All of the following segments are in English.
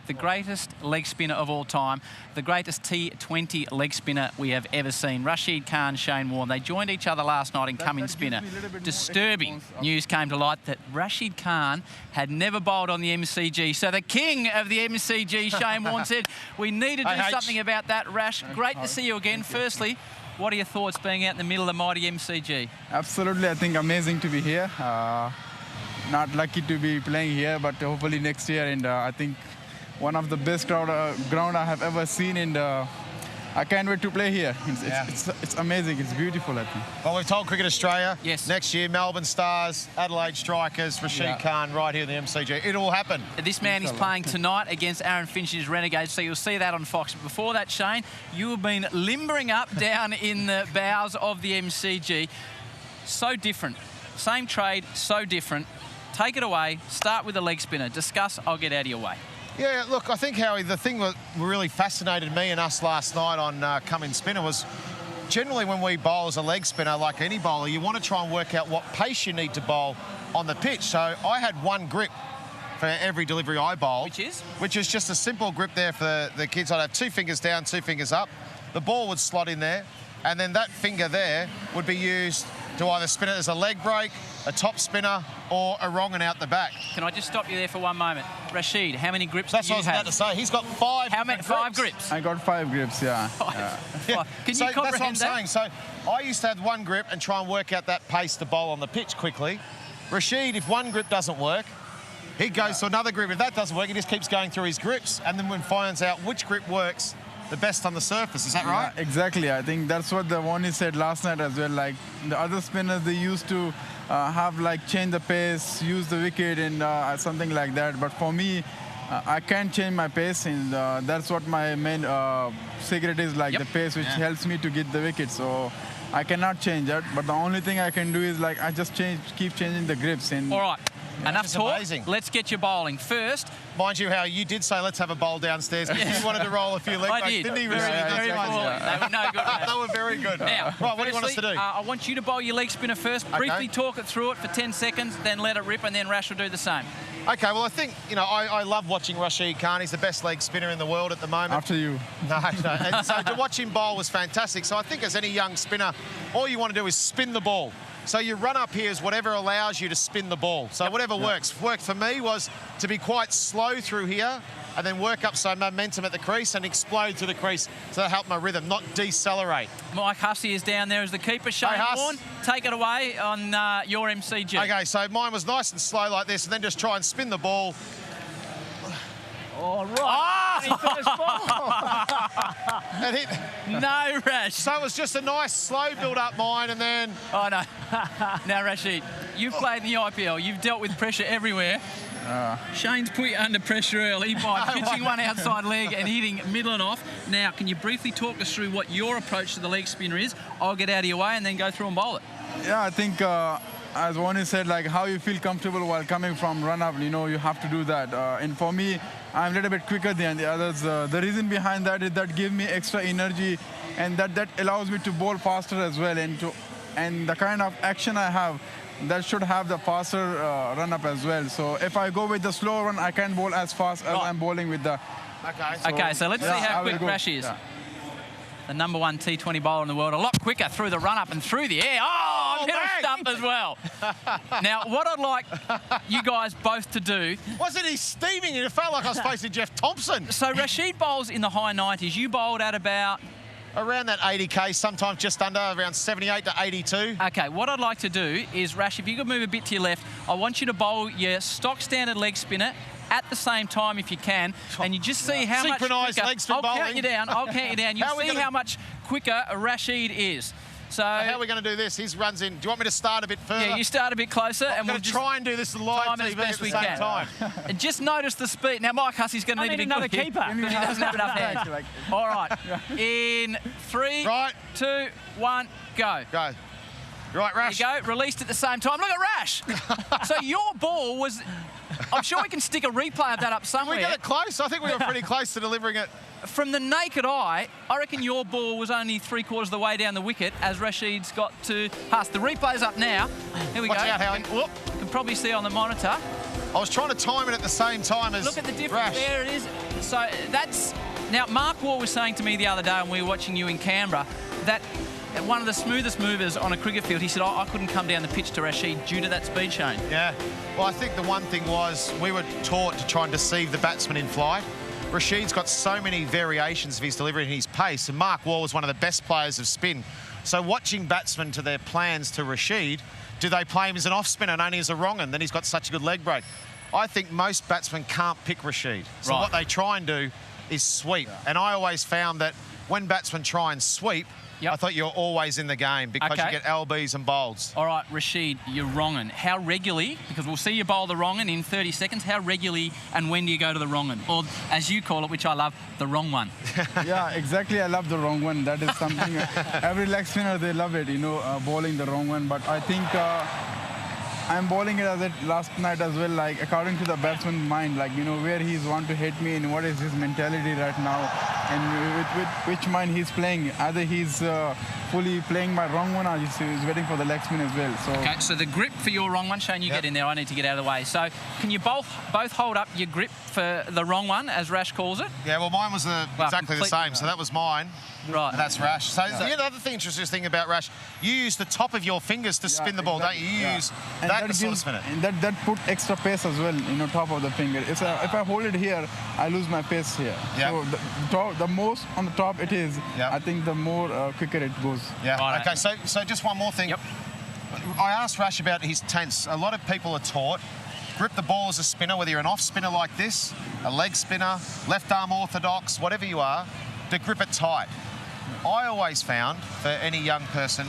the greatest leg spinner of all time, the greatest T20 leg spinner we have ever seen. Rashid Khan, Shane Warne, they joined each other last night in come-in spinner. Disturbing news came to light that Rashid Khan had never bowled on the MCG. So the king of the MCG, Shane Warne, said, we need to do something about that. Rash, great to see you again. Firstly, what are your thoughts being out in the middle of the mighty MCG? Absolutely, I think amazing to be here. Not lucky to be playing here, but hopefully next year. And I think one of the best ground I have ever seen, and I can't wait to play here. It's amazing. It's beautiful, I think. Well, we've told Cricket Australia, yes, next year, Melbourne Stars, Adelaide Strikers, Rashid Khan right here in the MCG. It will happen. This man is playing tonight against Aaron Finch's Renegades, so you'll see that on Fox. But before that, Shane, you have been limbering up down in the bows of the MCG. So different. Same trade, so different. Take it away. Start with the leg spinner. Discuss. I'll get out of your way. Yeah, look, I think, Howie, the thing that really fascinated me and us last night on come-in spinner was generally when we bowl as a leg spinner, like any bowler, you want to try and work out what pace you need to bowl on the pitch. So I had one grip for every delivery I bowled. Which is? Which is just a simple grip there for the kids. I'd have 2 fingers down, 2 fingers up. The ball would slot in there, and then that finger there would be used to either spin it as a leg break, a top spinner, or a wrong and out the back. Can I just stop you there for one moment? Rashid, how many grips do you have? That's what I was about to say. He's got 5 How many? 5 grips? I got 5 grips, yeah. Can so you comprehend that's what I'm that? saying. So I used to have one grip and try and work out that pace to bowl on the pitch quickly. Rashid, if one grip doesn't work, he goes to another grip. If that doesn't work, he just keeps going through his grips, and then finds out which grip works the best on the surface. Is that right? Yeah, exactly. I think that's what the one he said last night as well. Like the other spinners, they used to have like change the pace, use the wicket, and something like that. But for me, I can't change my pace, and that's what my main secret is, like the pace, which helps me to get the wicket. So I cannot change that. But the only thing I can do is like I just keep changing the grips. And all right. Enough talk. Amazing. Let's get you bowling. First, mind you, how you did say let's have a bowl downstairs. Because he wanted to roll a few leg breaks, didn't he? Very poorly. They were no good. They were very good. Now, right, what do you want us to do? I want you to bowl your leg spinner first. Briefly talk it through it for 10 seconds, then let it rip, and then Rash will do the same. Okay, well, I think, you know, I love watching Rashid Khan. He's the best leg spinner in the world at the moment. After you. No. And so to watch him bowl was fantastic. So I think as any young spinner, all you want to do is spin the ball. So your run up here is whatever allows you to spin the ball. So whatever works. Worked for me was to be quite slow through here and then work up some momentum at the crease and explode to the crease. So that helped my rhythm, not decelerate. Mike Hussey is down there as the keeper. Shane Warne, take it away on your MCG. Okay, so mine was nice and slow like this, and then just try and spin the ball. All right. And hit. No, Rash. So it was just a nice slow build-up mine, and then... Oh, no. Now, Rashid, you've played in the IPL. You've dealt with pressure everywhere. Shane's put you under pressure early by pitching one outside leg and hitting middle and off. Now, can you briefly talk us through what your approach to the leg spinner is? I'll get out of your way and then go through and bowl it. Yeah, I think, as one said, like how you feel comfortable while coming from run-up, you know, you have to do that. And for me, I'm a little bit quicker than the others. The reason behind that is that gives me extra energy, and that allows me to bowl faster as well. And the kind of action I have, that should have the faster run-up as well. So if I go with the slow run, I can't bowl as fast as I'm bowling with the... Okay, so let's see how quick Rash is. Yeah. The #1 T20 bowler in the world, a lot quicker through the run-up and through the air. Oh, hit a stump as well. Now, what I'd like you guys both to do... Wasn't he steaming? It felt like I was facing Jeff Thompson. So Rashid bowls in the high 90s. You bowled at about... Around that 80K, sometimes just under, around 78 to 82. Okay, what I'd like to do is, Rash, if you could move a bit to your left, I want you to bowl your stock standard leg spinner at the same time if you can, and you just see how much quicker... leg spin bowling. I'll count you down. You'll see how much quicker Rashid is. So how are we going to do this? His runs in. Do you want me to start a bit further? Yeah, you start a bit closer, and we'll just try and do this live time TV as best at the same time. And just notice the speed. Now, Mike Hussey's going to need another good keeper. He doesn't have enough hands. All right. In 3, 2, 1, go. Go. Right, Rash. There you go. Released at the same time. Look at Rash. So your ball was... I'm sure we can stick a replay of that up somewhere. Did we get it close? I think we were pretty close to delivering it. From the naked eye, I reckon your ball was only 3/4 of the way down the wicket as Rashid's got to Huss. The replay's up now. Here we go. Watch out, Howie. You can probably see on the monitor. I was trying to time it at the same time as Look at the difference Rash. there it is. So that's... Now, Mark Waugh was saying to me the other day when we were watching you in Canberra that one of the smoothest movers on a cricket field, he said, I couldn't come down the pitch to Rashid due to that speed, Shane. Yeah. Well, I think the one thing was we were taught to try and deceive the batsman in flight. Rashid's got so many variations of his delivery and his pace, and Mark Waugh was one of the best players of spin. So watching batsmen to their plans to Rashid, do they play him as an off-spinner and only as a wrong-un? Then he's got such a good leg break. I think most batsmen can't pick Rashid. So what they try and do is sweep. Yeah. And I always found that when batsmen try and sweep, I thought you're always in the game because you get LBs and bowls. All right, Rashid, you're wrong-un. How regularly, because we'll see you bowl the wrong-un in 30 seconds, how regularly and when do you go to the wrong-un? Or, as you call it, which I love, the wrong one. Yeah, exactly. I love the wrong one. That is something, every leg spinner, they love it, you know, bowling the wrong one. But I think I'm bowling it as it last night as well, like according to the batsman's mind, like, you know, where he's want to hit me and what is his mentality right now and with which mind he's playing. Either he's fully playing my wrong one or he's waiting for the leg spin as well. So. Okay, so the grip for your wrong one, Shane, you get in there, I need to get out of the way. So can you both hold up your grip for the wrong one, as Rash calls it? Yeah, well, mine was exactly the same, so that was mine. Right. And that's Rash. So the other thing, interesting thing about Rash, you use the top of your fingers to spin the ball, don't you? You use that to sort of spin it. And that put extra pace as well, you know, top of the finger. If I hold it here, I lose my pace here. So the most on the top it is, I think the more quicker it goes. Yeah. Right. Okay, so just one more thing. I asked Rash about his tense. A lot of people are taught, grip the ball as a spinner, whether you're an off spinner like this, a leg spinner, left arm orthodox, whatever you are, to grip it tight. I always found, for any young person,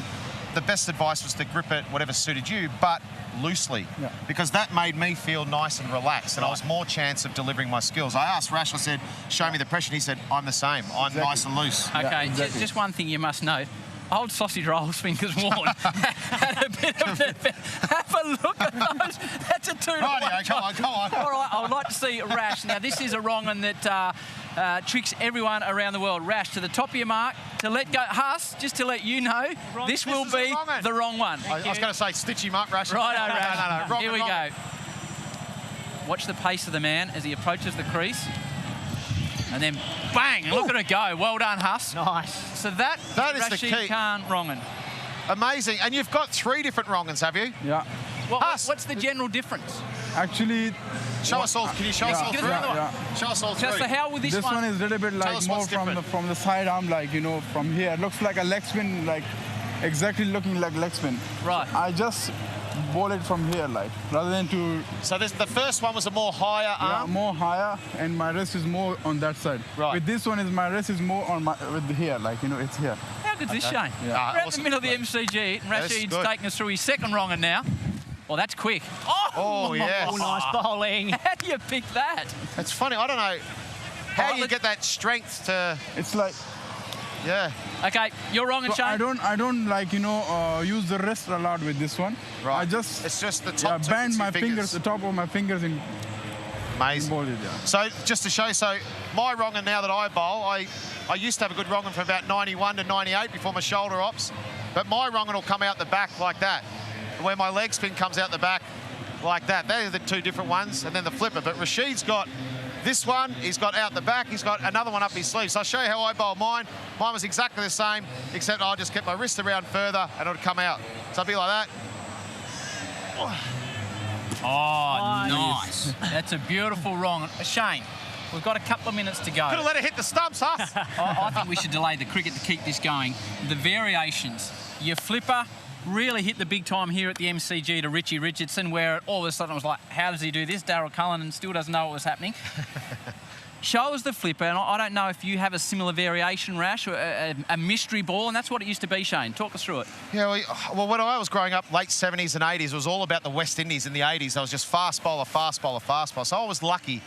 the best advice was to grip it whatever suited you, but loosely, because that made me feel nice and relaxed, and I was more chance of delivering my skills. I asked Rash, I said, show me the pressure, and he said, I'm the same. I'm nice and loose. Okay, just one thing you must know. Old sausage rolls, fingers worn. Had a bit of have a look at those. That's a 2-1. Rightio, come on. All right, I would like to see Rash. Now, this is a wrong one that tricks everyone around the world. Rash, to the top of your mark, to let go. Huss, just to let you know, this will be the wrong one. I was going to say, stitch him up, Rash. Righto, Rash. No. Here we go. Watch the pace of the man as he approaches the crease. And then, bang, look at it go. Well done, Huss. Nice. So that is Rashid the key. Khan wrong-un. Amazing. And you've got 3 different wrong-uns, have you? Yeah. What's the general difference? Actually... Show us all. Can you show us all 3? Show us all 3. So how will this one is a little bit like more from the side arm, like, you know, from here. It looks like a leg spin, like exactly looking like leg spin. Right. I just bowl it from here, like, rather than to... So the first one was a more higher arm? Yeah, more higher, and my wrist is more on that side. Right. With this one, my wrist is more on with here, like, you know, it's here. How good's this, Shane? Yeah. We're at the middle of the MCG, and Rashid's taking us through his second wrong-un now. Well, that's quick. Oh yes. Oh, nice bowling. How do you pick that? It's funny, I don't know how you get that strength to... It's like... Yeah. Okay, you're wrong, and Shane. I don't like, you know, use the wrist a lot with this one. Right. I just... It's just the top bend my fingers, the top of my fingers in... Amazing. Bowl it, So, just to show you, so my wrong-un now that I bowl, I used to have a good wrong-un from about 91 to 98 before my shoulder ops, but my wrong-un will come out the back like that, where my leg spin comes out the back like that. They're the 2 different ones, and then the flipper. But Rashid's got this one, he's got out the back, he's got another one up his sleeve. So I'll show you how I bowl mine. Mine was exactly the same, except I just kept my wrist around further and it would come out. So I'd be like that. Oh, nice. That's a beautiful wrong. Shane, we've got a couple of minutes to go. Could have let it hit the stumps, huh? I think we should delay the cricket to keep this going. The variations. Your flipper really hit the big time here at the MCG to Richie Richardson, where all of a sudden it was like, how does he do this? Darryl Cullinan still doesn't know what was happening. Show us the flipper, and I don't know if you have a similar variation, Rash, or a mystery ball, and that's what it used to be, Shane. Talk us through it. Yeah, well, when I was growing up, late 70s and 80s, it was all about the West Indies in the 80s. I was just fast bowler, fast bowler, fast bowler. So I was lucky.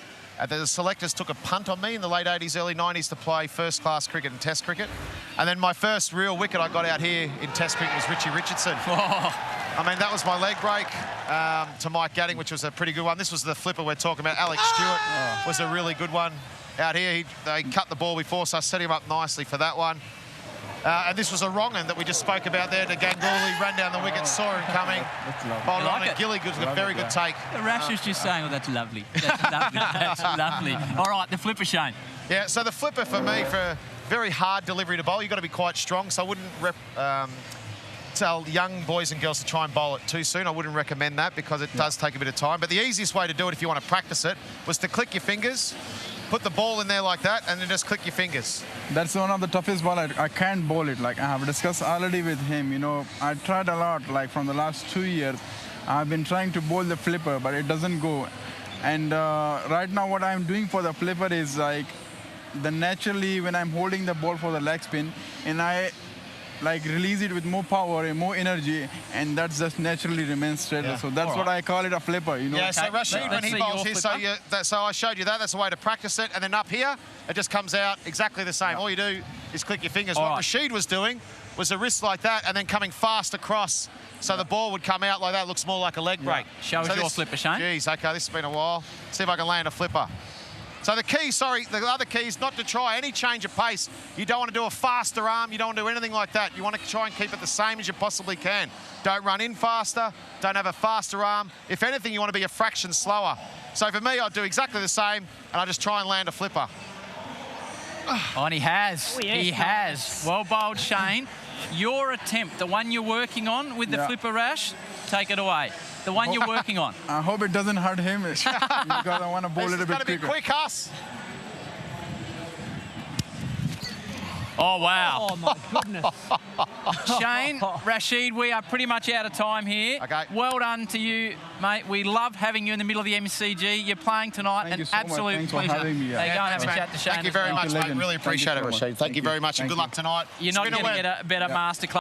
The selectors took a punt on me in the late 80s, early 90s to play first-class cricket and Test cricket. And then my first real wicket I got out here in Test cricket was Richie Richardson. I mean, that was my leg break to Mike Gadding, which was a pretty good one. This was the flipper we're talking about. Alex Stewart was a really good one out here. They cut the ball before, so I set him up nicely for that one. And this was a wrong one that we just spoke about there. The Ganguly ran down the wicket, saw him coming. Bowled on, and Gilly was a very good take. The Rash was just saying, oh, that's lovely. That's lovely. That's lovely. All right, the flipper, Shane. Yeah, so the flipper for me, for a very hard delivery to bowl, you've got to be quite strong. So I wouldn't tell young boys and girls to try and bowl it too soon. I wouldn't recommend that because it does take a bit of time. But the easiest way to do it if you want to practice it was to click your fingers, put the ball in there like that, and then just click your fingers. That's one of the toughest ball. I can't bowl it. Like I have discussed already with him, you know, I tried a lot, like from the last 2 years. I've been trying to bowl the flipper, but it doesn't go. And right now what I'm doing for the flipper is like, naturally when I'm holding the ball for the leg spin, and I like release it with more power and more energy, and that just naturally remains straight. Yeah. So that's what I call it, a flipper, you know. Yeah, so Rashid, when he bowls here, so I showed you that. That's a way to practice it. And then up here, it just comes out exactly the same. All you do is click your fingers. What Rashid was doing was a wrist like that and then coming fast across. So the ball would come out like that. It looks more like a leg break. Show us your flipper, Shane. Geez, okay, this has been a while. See if I can land a flipper. So the key, the other key is not to try any change of pace. You don't want to do a faster arm. You don't want to do anything like that. You want to try and keep it the same as you possibly can. Don't run in faster. Don't have a faster arm. If anything, you want to be a fraction slower. So for me, I'd do exactly the same, and I just try and land a flipper. Oh, and he has. Oh, yes, he has. Well bowled, Shane. Your attempt, the one you're working on with the flipper, Rash, take it away. The one you're working on. I hope it doesn't hurt him because I want to bowl a little bit quicker. It's going to be quick, Huss. Oh, wow. Oh, my goodness. Shane, Rashid, we are pretty much out of time here. Okay. Well done to you, mate. We love having you in the middle of the MCG. You're playing tonight. Thank you an so absolute much. Thanks pleasure. for having me. There you go and have a chat to Shane. Thank you very much, mate. Really appreciate it, Rashid. Thank you very much, and good luck tonight. You're not going to get a better masterclass.